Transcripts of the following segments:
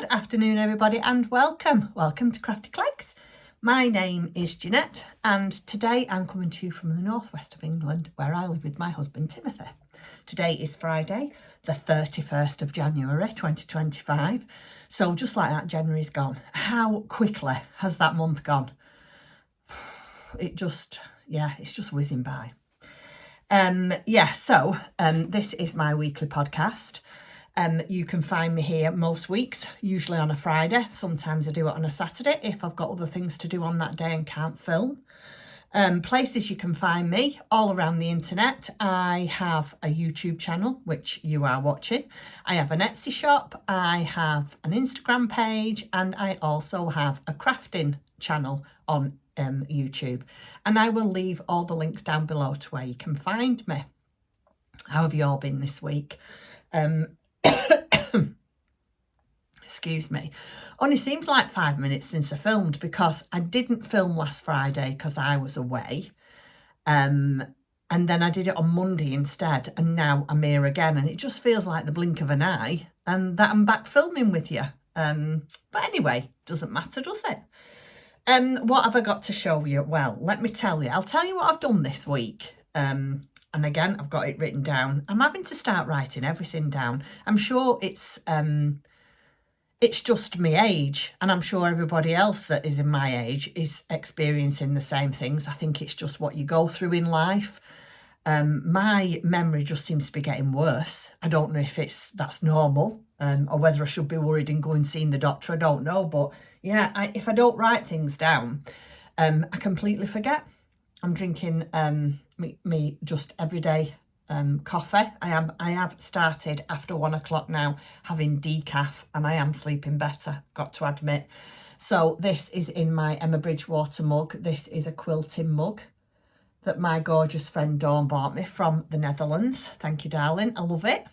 Good afternoon, everybody, and welcome. Welcome to Crafty Cleggs. My name is Jeanette, and today I'm coming to you from the northwest of England, where I live with my husband, Timothy. Today is Friday, the 31st of January, 2025. So just like that, January's gone. How quickly has that month gone? It's just whizzing by. This is my weekly podcast. You can find me here most weeks, usually on a Friday. Sometimes I do it on a Saturday if I've got other things to do on that day and can't film. Places you can find me all around the internet. I have a YouTube channel, which you are watching. I have an Etsy shop. I have an Instagram page, and I also have a crafting channel on YouTube. And I will leave all the links down below to where you can find me. How have you all been this week? Excuse me. Only seems like 5 minutes since I filmed, because I didn't film last Friday because I was away. And then I did it on Monday instead, and now I'm here again, and it just feels like the blink of an eye and that I'm back filming with you. But anyway, doesn't matter, does it? What have I got to show you? Well, let me tell you. I'll tell you what I've done this week. And again, I've got it written down. I'm having to start writing everything down. I'm sure it's just my age, and I'm sure everybody else that is in my age is experiencing the same things. I think it's just what you go through in life. My memory just seems to be getting worse. I don't know if that's normal, or whether I should be worried and go and see the doctor. I don't know, but yeah, if I don't write things down, I completely forget. I'm drinking me just everyday coffee. I have started after 1 o'clock now having decaf, and I am sleeping better, got to admit. So this is in my Emma Bridgewater mug. This is a quilting mug that my gorgeous friend Dawn bought me from the Netherlands. Thank you, darling. I love it.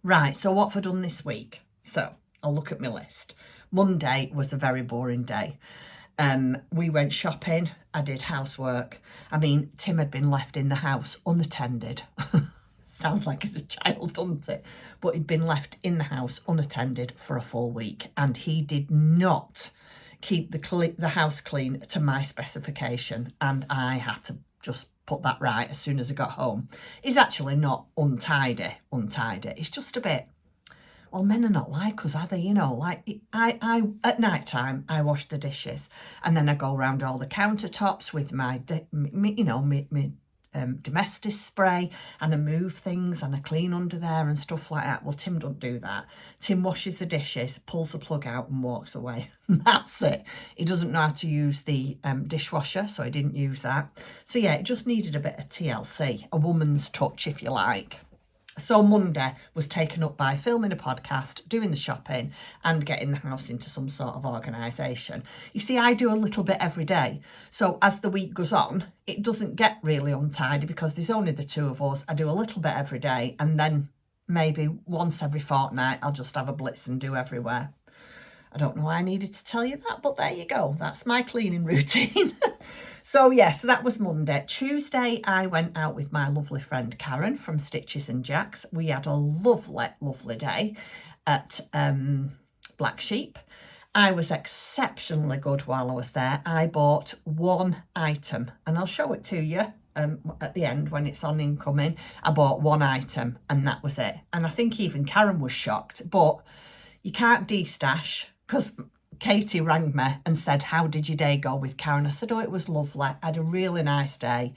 Right, so what have I done this week? So I'll look at my list. Monday was a very boring day. We went shopping. I did housework. I mean, Tim had been left in the house unattended. Sounds like he's a child, doesn't it? But he'd been left in the house unattended for a full week, and he did not keep the house clean to my specification, and I had to just put that right as soon as I got home. It's actually not untidy. It's just a bit... Well, men are not like us, are they? You know, like I at night time, I wash the dishes, and then I go around all the countertops with my domestic spray, and I move things and I clean under there and stuff like that. Well, Tim don't do that. Tim washes the dishes, pulls the plug out and walks away. That's it. He doesn't know how to use the dishwasher, so he didn't use that. So yeah, it just needed a bit of TLC, a woman's touch, if you like. So Monday was taken up by filming a podcast, doing the shopping, and getting the house into some sort of organisation. You see, I do a little bit every day. So as the week goes on, it doesn't get really untidy because there's only the two of us. I do a little bit every day, and then maybe once every fortnight, I'll just have a blitz and do everywhere. I don't know why I needed to tell you that, but there you go. That's my cleaning routine. So that was Monday. Tuesday, I went out with my lovely friend Karen from Stitches and Jacks. We had a lovely, lovely day at Black Sheep. I was exceptionally good while I was there. I bought one item, and I'll show it to you at the end when it's on incoming. I bought one item, and that was it. And I think even Karen was shocked, but you can't de-stash, because Katie rang me and said, how did your day go with Karen? I said, oh, it was lovely. I had a really nice day.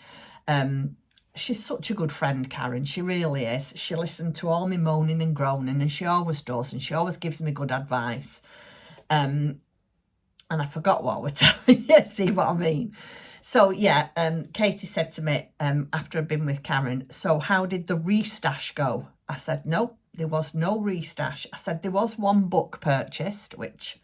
She's such a good friend, Karen. She really is. She listened to all my moaning and groaning, and she always does, and she always gives me good advice. And I forgot what I was telling you, see what I mean? So Katie said to me after I'd been with Karen, so how did the restash go? I said, no, there was no restash. I said, there was one book purchased, which...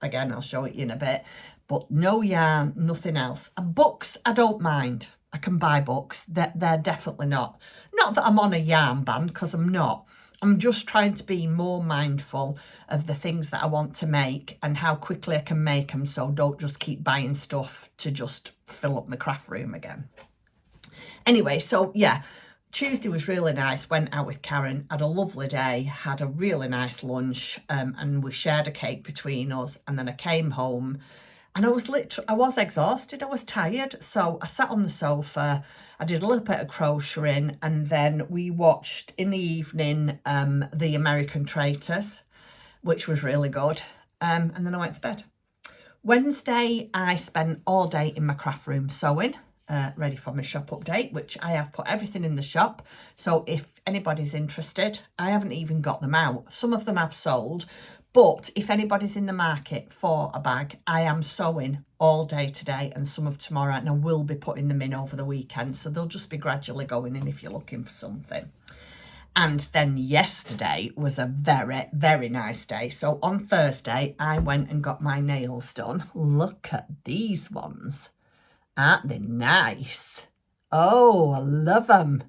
Again, I'll show it you in a bit, but no yarn, nothing else. And books, I don't mind. I can buy books. They're definitely not. Not that I'm on a yarn ban, because I'm not. I'm just trying to be more mindful of the things that I want to make and how quickly I can make them, so don't just keep buying stuff to just fill up my craft room again. Anyway, so Tuesday was really nice. Went out with Karen, had a lovely day, had a really nice lunch, and we shared a cake between us. And then I came home, and I was exhausted. I was tired, so I sat on the sofa. I did a little bit of crocheting, and then we watched in the evening The American Traitors, which was really good. And then I went to bed. Wednesday, I spent all day in my craft room sewing. Ready for my shop update, which I have put everything in the shop. So if anybody's interested, I haven't even got them out. Some of them I've sold, but if anybody's in the market for a bag, I am sewing all day today and some of tomorrow, and I will be putting them in over the weekend. So they'll just be gradually going in if you're looking for something. And then yesterday was a very, very nice day. So on Thursday, I went and got my nails done. Look at these ones. Aren't they nice? Oh, I love them.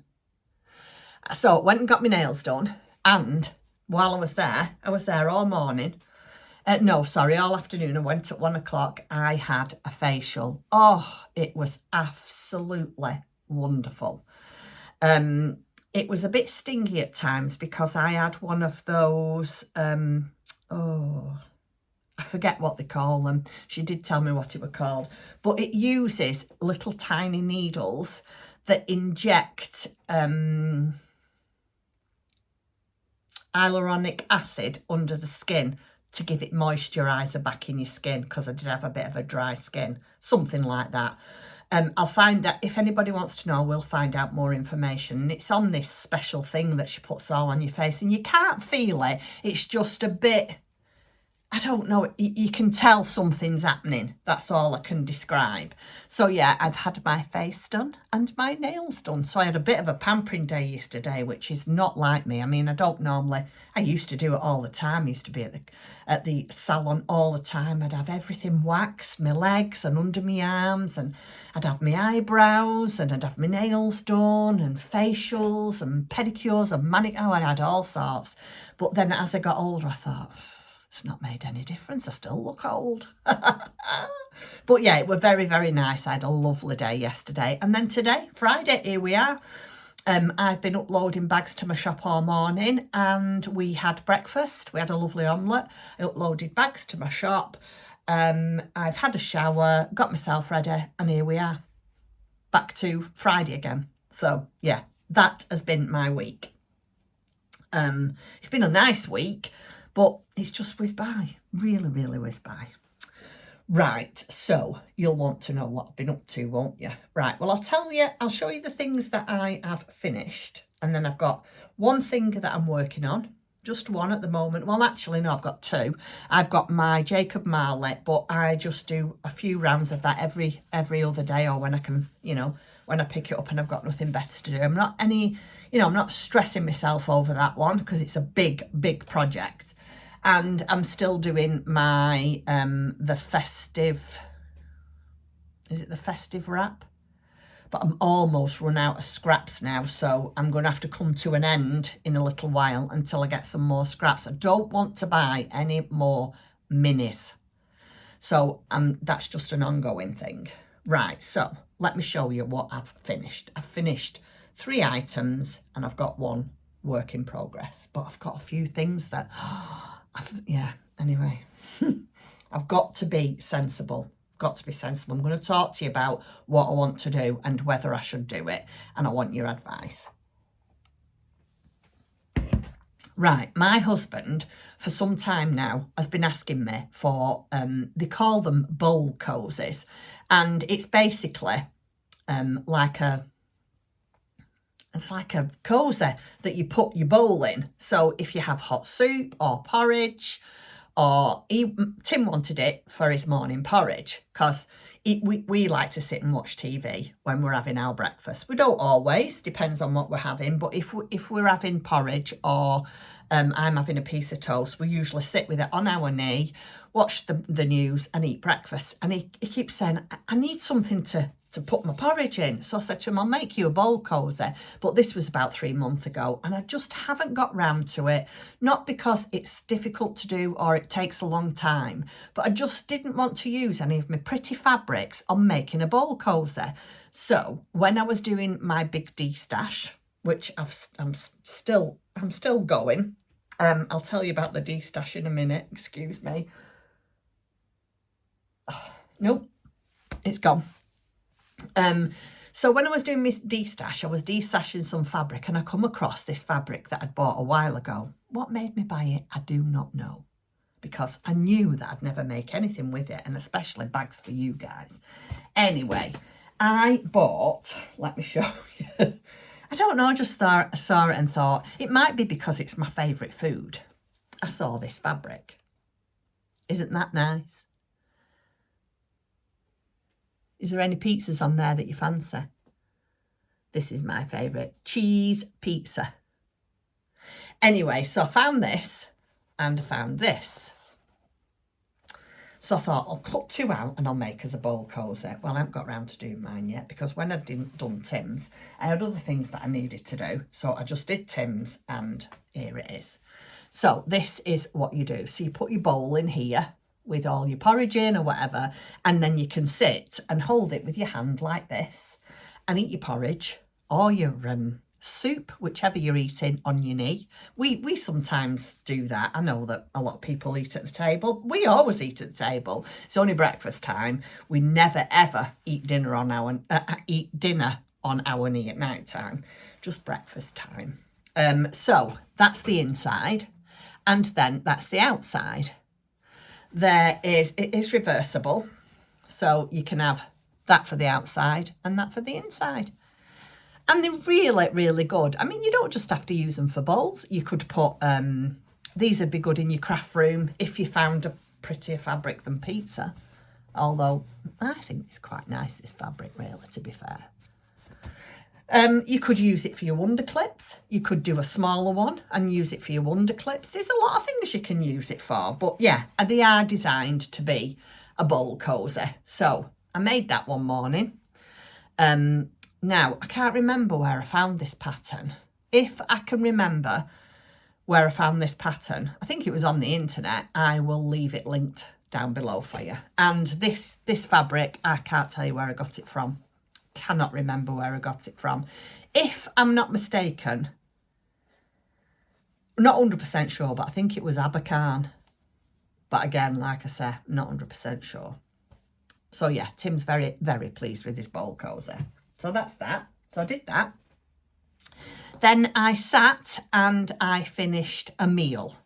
So went and got my nails done, and while I was there all morning. No, sorry, all afternoon. I went at 1 o'clock. I had a facial. Oh, it was absolutely wonderful. It was a bit stingy at times because I had one of those, I forget what they call them. She did tell me what it were called. But it uses little tiny needles that inject hyaluronic acid under the skin to give it moisturiser back in your skin, because I did have a bit of a dry skin. Something like that. I'll find out, if anybody wants to know, we'll find out more information. And it's on this special thing that she puts all on your face, and you can't feel it. It's just a bit... I don't know, you can tell something's happening. That's all I can describe. So yeah, I've had my face done and my nails done. So I had a bit of a pampering day yesterday, which is not like me. I mean, I used to do it all the time. I used to be at the salon all the time. I'd have everything waxed, my legs and under my arms, and I'd have my eyebrows, and I'd have my nails done, and facials and pedicures and manicures. Oh, I had all sorts. But then as I got older, I thought, it's not made any difference. I still look old. But yeah, it was very, very nice. I had a lovely day yesterday. And then today, Friday, here we are. I've been uploading bags to my shop all morning, and we had breakfast. We had a lovely omelette. I uploaded bags to my shop. I've had a shower, got myself ready, and here we are. Back to Friday again. So yeah, that has been my week. It's been a nice week, but it's just whizzed by. Really, really whizzed by. Right, so you'll want to know what I've been up to, won't you? Right, well, I'll show you the things that I have finished. And then I've got one thing that I'm working on. Just one at the moment. Well, actually, no, I've got two. I've got my Jacob Marley, but I just do a few rounds of that every other day, or when I can, when I pick it up and I've got nothing better to do. I'm not stressing myself over that one because it's a big, big project. And I'm still doing my, the festive wrap? But I'm almost run out of scraps now, so I'm going to have to come to an end in a little while until I get some more scraps. I don't want to buy any more minis. So that's just an ongoing thing. Right, so let me show you what I've finished. I've finished 3 items and I've got 1 work in progress. But I've got a few things that... anyway, I've got to be sensible. I'm going to talk to you about what I want to do and whether I should do it, and I want your advice. Right, my husband, for some time now, has been asking me for, they call them bowl cozies, and it's basically like a cosy that you put your bowl in. So if you have hot soup or porridge, or Tim wanted it for his morning porridge, because we like to sit and watch TV when we're having our breakfast. We don't always, depends on what we're having, but if we're having porridge or I'm having a piece of toast, we usually sit with it on our knee, watch the news and eat breakfast. And he keeps saying, I need something to put my porridge in. So I said to him, I'll make you a bowl cosy. But this was about 3 months ago, and I just haven't got round to it. Not because it's difficult to do or it takes a long time, but I just didn't want to use any of my pretty fabrics on making a bowl cosy. So when I was doing my big D stash, which I'm still going. I'll tell you about the de-stash in a minute. Excuse me. Oh, nope, it's gone. So when I was doing my de-stash, I was de-stashing some fabric and I come across this fabric that I'd bought a while ago. What made me buy it, I do not know. Because I knew that I'd never make anything with it, and especially bags for you guys. Anyway, I bought, let me show you. I don't know, I just saw it and thought, it might be because it's my favourite food. I saw this fabric. Isn't that nice? Is there any pizzas on there that you fancy? This is my favourite, cheese pizza. Anyway, so I found this and I found this. So I thought, I'll cut 2 out and I'll make us a bowl cosy. Well, I haven't got round to doing mine yet because when I'd done Tim's, I had other things that I needed to do. So I just did Tim's and here it is. So this is what you do. So you put your bowl in here with all your porridge in or whatever, and then you can sit and hold it with your hand like this and eat your porridge or your soup, whichever you're eating, on your knee. We sometimes do that. I know that a lot of people eat at the table. We always eat at the table. It's only breakfast time. We never ever eat dinner on our knee at night time. Just breakfast time. So that's the inside, and then that's the outside. It is reversible, so you can have that for the outside and that for the inside. And they're really, really good. I mean, you don't just have to use them for bowls. You could put, these would be good in your craft room if you found a prettier fabric than pizza. Although, I think it's quite nice, this fabric, really, to be fair. You could use it for your wonder clips. You could do a smaller one and use it for your wonder clips. There's a lot of things you can use it for. But yeah, they are designed to be a bowl cozy. So I made that one morning. Now, I can't remember where I found this pattern. If I can remember where I found this pattern, I think it was on the internet. I will leave it linked down below for you. And this fabric, I can't tell you where I got it from. Cannot remember where I got it from. If I'm not mistaken, not 100% sure, but I think it was Abercarn. But again, like I said, not 100% sure. So yeah, Tim's very, very pleased with his bowl cozy. So that's that. So I did that. Then I sat and I finished a meal.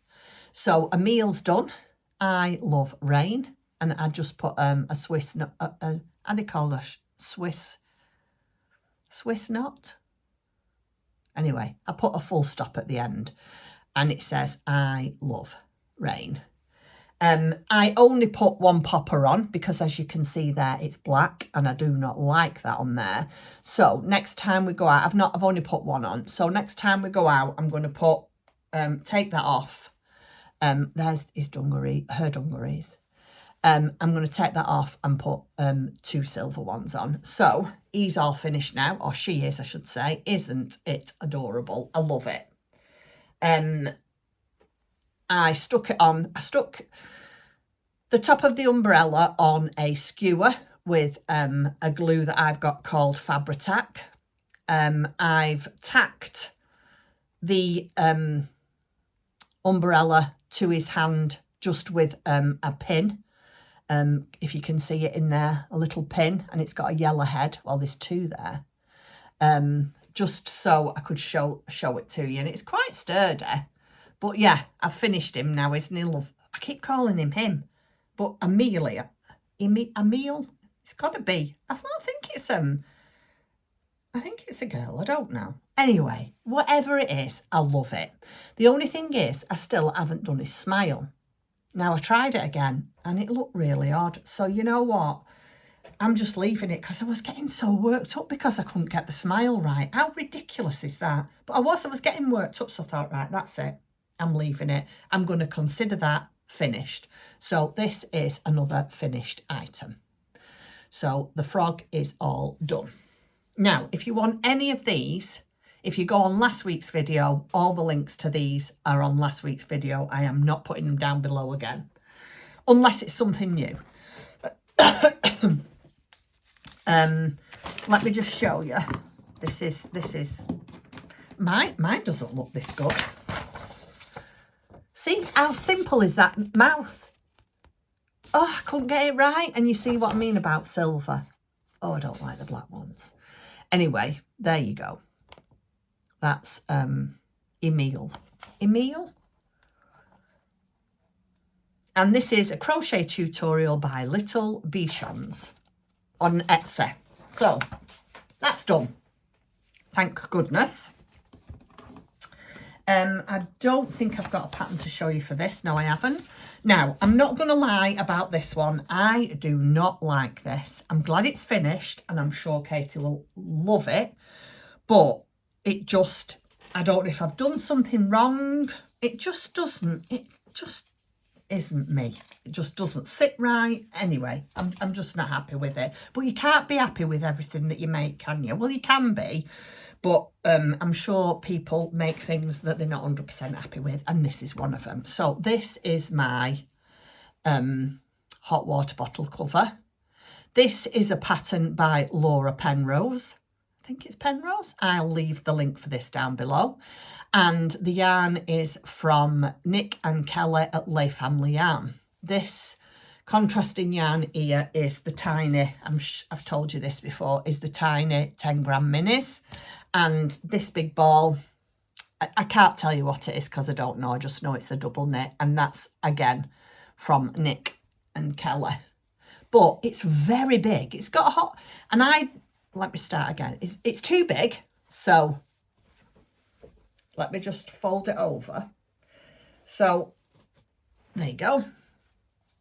So a meal's done. I love rain, and I just put a Swiss, how do they call it? Swiss knot? Anyway, I put a full stop at the end and it says, I love rain. I only put one popper on because, as you can see there, it's black and I do not like that on there. So next time we go out, I've only put one on. So next time we go out, I'm going to put, take that off. There's his her dungarees. I'm going to take that off and put 2 silver ones on. So he's all finished now, or she is, I should say. Isn't it adorable? I love it. I stuck the top of the umbrella on a skewer with a glue that I've got called Fabri-Tac. I've tacked the umbrella to his hand just with a pin. If you can see it in there, a little pin, and it's got a yellow head. Well, there's 2 there. Just so I could show it to you. And it's quite sturdy. But yeah, I've finished him now, isn't he? I keep calling him. But Amelia, Emile, it's got to be. I think it's a girl. I don't know. Anyway, whatever it is, I love it. The only thing is, I still haven't done his smile. Now, I tried it again and it looked really odd. So you know what? I'm just leaving it because I was getting so worked up because I couldn't get the smile right. How ridiculous is that? But I was getting worked up, so I thought, right, that's it. I'm leaving it. I'm going to consider that finished. So this is another finished item. So the frog is all done. Now, if you want any of these, if you go on last week's video, all the links to these are on last week's video. I am not putting them down below again, unless it's something new. Let me just show you. This is Mine doesn't look this good. See, how simple is that mouth? Oh, I couldn't get it right. And you see what I mean about silver. Oh, I don't like the black ones. Anyway, there you go. That's Emile. Emile? And this is a crochet tutorial by Little Bichons on Etsy. So, that's done. Thank goodness. I don't think I've got a pattern to show you for this. No, I haven't. Now, I'm not going to lie about this one. I do not like this. I'm glad it's finished and I'm sure Katie will love it. But it just, I don't know if I've done something wrong. It just doesn't, it just isn't me. It just doesn't sit right. Anyway, I'm just not happy with it. But you can't be happy with everything that you make, can you? Well, you can be. But I'm sure people make things that they're not 100% happy with, and this is one of them. So this is my hot water bottle cover. This is a pattern by Laura Penrose. I think it's Penrose. I'll leave the link for this down below. And the yarn is from Nick and Kelly at Lay Family Yarn. This contrasting yarn here is the tiny, I've told you this before, is the tiny 10 gram minis. And this big ball, I can't tell you what it is because I don't know. I just know it's a double knit. And that's, again, from Nick and Kelly. But it's very big. It's got a hot... And let me start again. It's too big. So let me just fold it over. So there you go.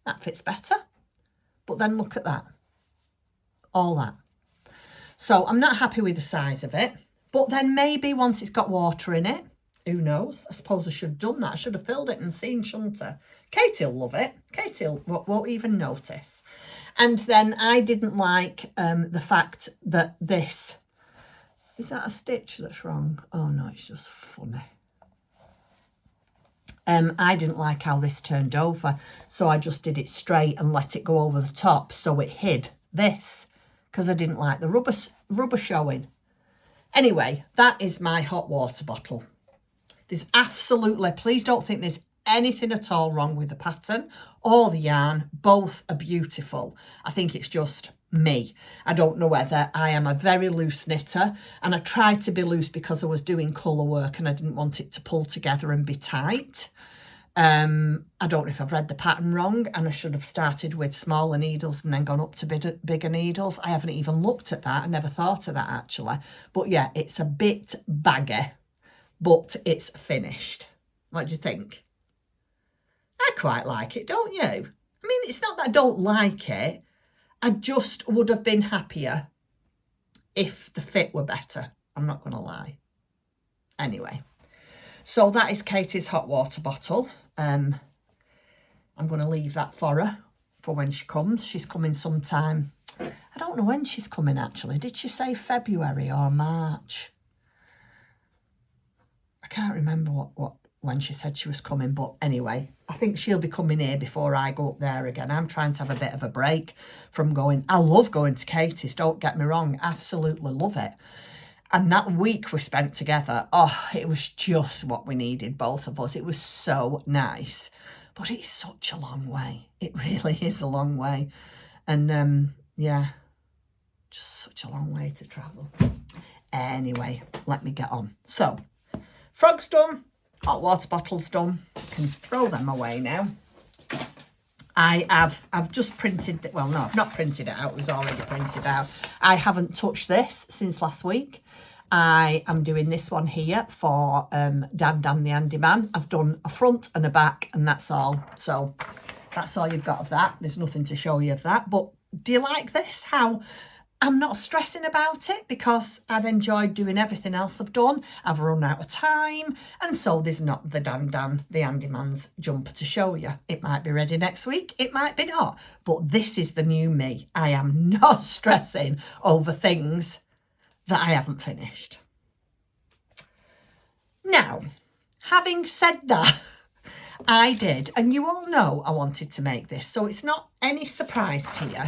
That fits better. But then look at that. All that. So I'm not happy with the size of it. But then maybe once it's got water in it, who knows? I suppose I should have done that. I should have filled it and seen, shouldn't I? Katie will love it. Katie won't even notice. And then I didn't like the fact that this... Is that a stitch that's wrong? Oh, no, it's just funny. I didn't like how this turned over. So I just did it straight and let it go over the top. So it hid this. Because I didn't like the rubber showing. Anyway, that is my hot water bottle. There's absolutely, please don't think there's anything at all wrong with the pattern or the yarn. Both are beautiful. I think it's just me. I don't know whether I am a very loose knitter, and I tried to be loose because I was doing colour work and I didn't want it to pull together and be tight. I don't know if I've read the pattern wrong and I should have started with smaller needles and then gone up to bigger needles. I haven't even looked at that. I never thought of that actually. But yeah, it's a bit baggy, but it's finished. What do you think? I quite like it, don't you? I mean, it's not that I don't like it. I just would have been happier if the fit were better. I'm not going to lie. Anyway, so that is Katie's hot water bottle. I'm going to leave that for her for when she comes. She's coming sometime. I don't know when she's coming actually. Did she say February or March? I can't remember when she said she was coming, but anyway, I think she'll be coming here before I go up there again. I'm trying to have a bit of a break from going. I love going to Katie's, don't get me wrong. Absolutely love it. And that week we spent together, oh, it was just what we needed, both of us. It was so nice. But it's such a long way. It really is a long way. And yeah, just such a long way to travel. Anyway, let me get on. So, frog's done. Hot water bottle's done. Can throw them away now. I've just printed, well, no, I've not printed it out. It was already printed out. I haven't touched this since last week. I am doing this one here for Dan the Handy Man. I've done a front and a back, and that's all. So that's all you've got of that. There's nothing to show you of that. But do you like this? How I'm not stressing about it because I've enjoyed doing everything else I've done. I've run out of time, and so there's not the Dan the Handy Man's jumper to show you. It might be ready next week, it might be not, but this is the new me. I am not stressing over things that I haven't finished. Now, having said that, I did, and you all know I wanted to make this, so it's not any surprise to you.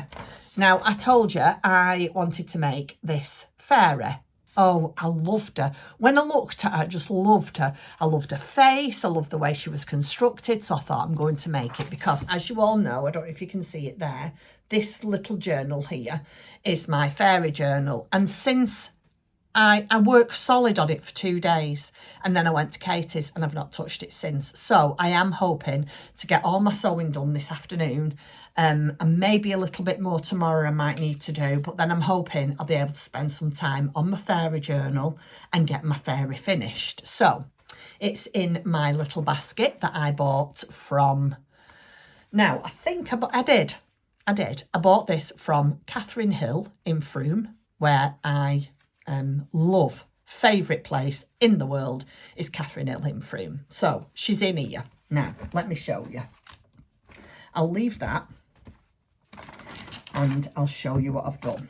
Now, I told you I wanted to make this fairy Oh, I loved her. When I looked at her, I just loved her. I loved her face. I loved the way she was constructed. So I thought I'm going to make it because, as you all know, I don't know if you can see it there, this little journal here is my fairy journal. And since I worked solid on it for 2 days and then I went to Katie's and I've not touched it since. So I am hoping to get all my sewing done this afternoon, and maybe a little bit more tomorrow I might need to do, but then I'm hoping I'll be able to spend some time on my fairy journal and get my fairy finished. So it's in my little basket that I bought from, now I think I did. I bought this from Catherine Hill in Frome, where I love, favourite place in the world is Catherine Hill in Frome. So she's in here. Now, let me show you. I'll leave that and I'll show you what I've done.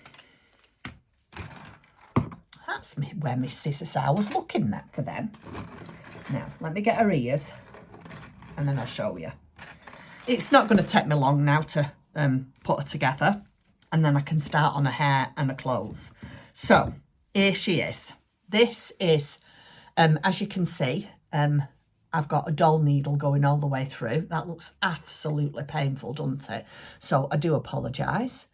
That's where my scissors are. I was looking for them. Now, let me get her ears and then I'll show you. It's not going to take me long now to put her together, and then I can start on her hair and her clothes. So here she is. This is, as you can see, I've got a doll needle going all the way through. That looks absolutely painful, doesn't it? So I do apologise.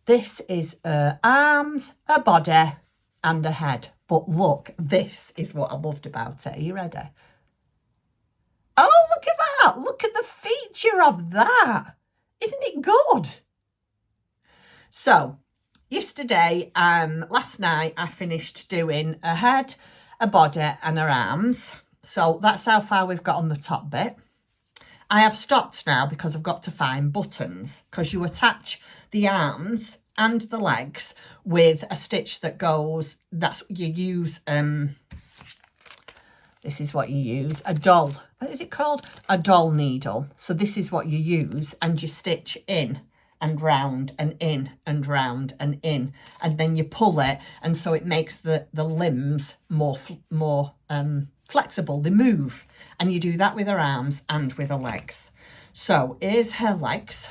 This is her arms, her body and her head. But look, this is what I loved about it. Are you ready? Oh, look at that. Look at the feature of that. Isn't it good? So yesterday, last night, I finished doing her head, her body and her arms. So that's how far we've got on the top bit. I have stopped now because I've got to find buttons, because you attach the arms and the legs with a stitch that goes, that's what you use, this is what you use, a doll, what is it called? A doll needle. So this is what you use, and you stitch in and round and in and round and in, and then you pull it, and so it makes the limbs more flexible, they move, and you do that with her arms and with her legs. So here's her legs.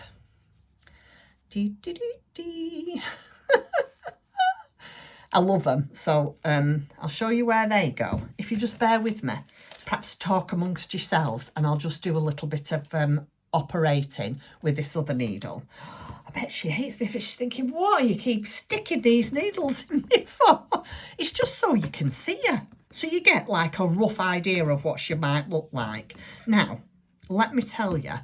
I love them. So I'll show you where they go. If you just bear with me, perhaps talk amongst yourselves, and I'll just do a little bit of operating with this other needle. I bet she hates me, because she's thinking, what are you keep sticking these needles in me for? It's just so you can see her, so you get like a rough idea of what she might look like. Now, let me tell you,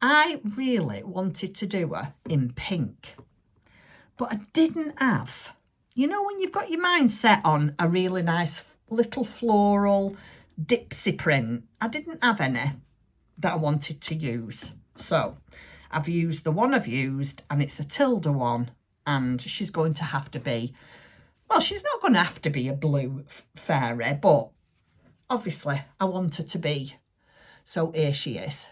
I really wanted to do her in pink, but I didn't have, you know, when you've got your mind set on a really nice little floral dipsy print, I didn't have any that I wanted to use. So I've used the one I've used, and it's a Tilda one, and she's going to have to be, well, she's not going to have to be a blue fairy, but obviously I want her to be. So here she is.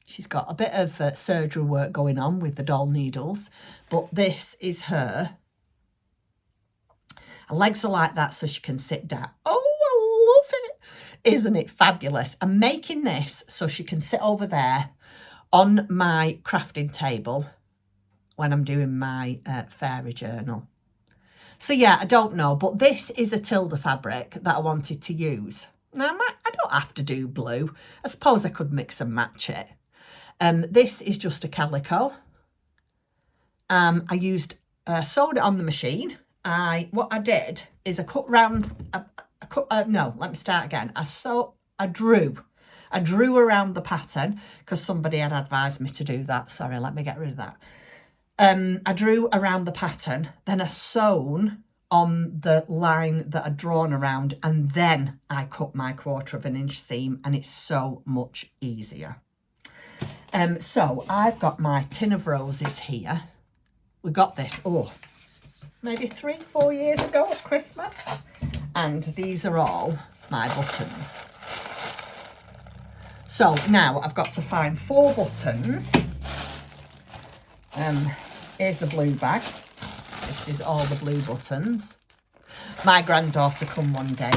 She's got a bit of surgery work going on with the doll needles, but this is her. Her legs are like that so she can sit down. Oh, I love it. Isn't it fabulous? I'm making this so she can sit over there on my crafting table when I'm doing my fairy journal. So yeah, I don't know, but this is a Tilda fabric that I wanted to use. Now, I don't have to do blue. I suppose I could mix and match it. This is just a calico. I used, sewed it on the machine. What I did is I cut round, no, let me start again. I drew around the pattern, because somebody had advised me to do that. Sorry, let me get rid of that. I drew around the pattern, then I sewn on the line that I'd drawn around, and then I cut my 1/4 inch seam, and it's so much easier. So I've got my tin of roses here. We got this, maybe 3-4 years ago at Christmas. And these are all my buttons. So now I've got to find 4 buttons. Here's the blue bag. This is all the blue buttons. My granddaughter come one day,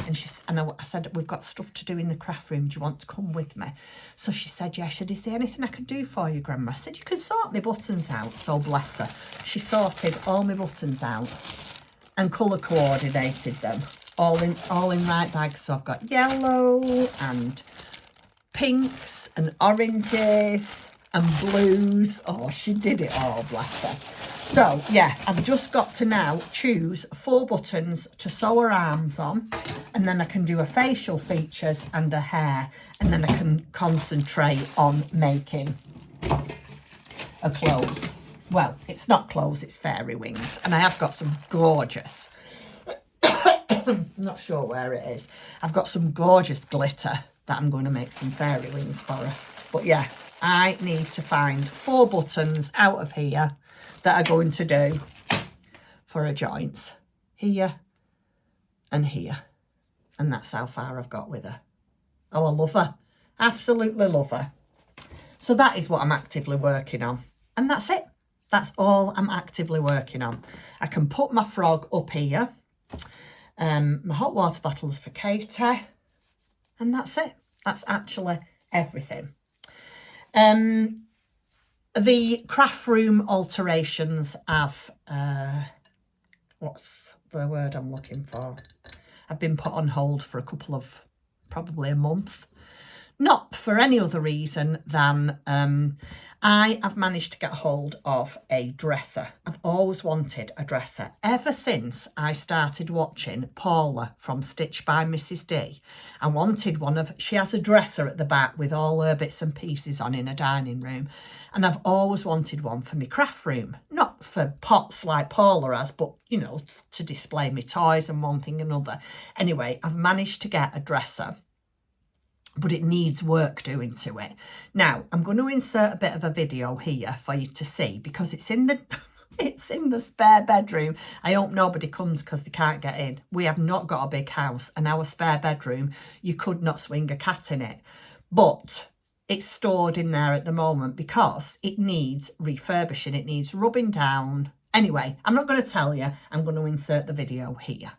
and I said, we've got stuff to do in the craft room. Do you want to come with me? So she said, yeah. Should I say anything I can do for you, Grandma? I said, you can sort my buttons out. So bless her. She sorted all my buttons out. and colour coordinated them all in right bags. So I've got yellow and pinks and oranges and blues. Oh, she did it all, bless her. So yeah, I've just got to now choose 4 buttons to sew her arms on, and then I can do her facial features and her hair, and then I can concentrate on making her clothes. Well, it's not clothes, it's fairy wings, and I have got some gorgeous I'm not sure where it is. I've got some gorgeous glitter that I'm going to make some fairy wings for her. But yeah, I need to find 4 buttons out of here that are going to do for her joints. Here and here. And that's how far I've got with her. Oh, I love her. Absolutely love her. So that is what I'm actively working on. And that's it. That's all I'm actively working on. I can put my frog up here. My hot water bottles for Katie, and that's it. That's actually everything. The craft room alterations have, what's the word I'm looking for? I've been put on hold for probably a month. Not for any other reason than I have managed to get hold of a dresser. I've always wanted a dresser ever since I started watching Paula from Stitch by Mrs. D. I wanted she has a dresser at the back with all her bits and pieces on in a dining room. And I've always wanted one for my craft room. Not for pots like Paula has, but, you know, to display my toys and one thing and another. Anyway, I've managed to get a dresser, but it needs work doing to it. Now, I'm going to insert a bit of a video here for you to see, because it's in the spare bedroom. I hope nobody comes because they can't get in. We have not got a big house, and our spare bedroom, you could not swing a cat in it. But it's stored in there at the moment because it needs refurbishing. It needs rubbing down. Anyway, I'm not going to tell you. I'm going to insert the video here.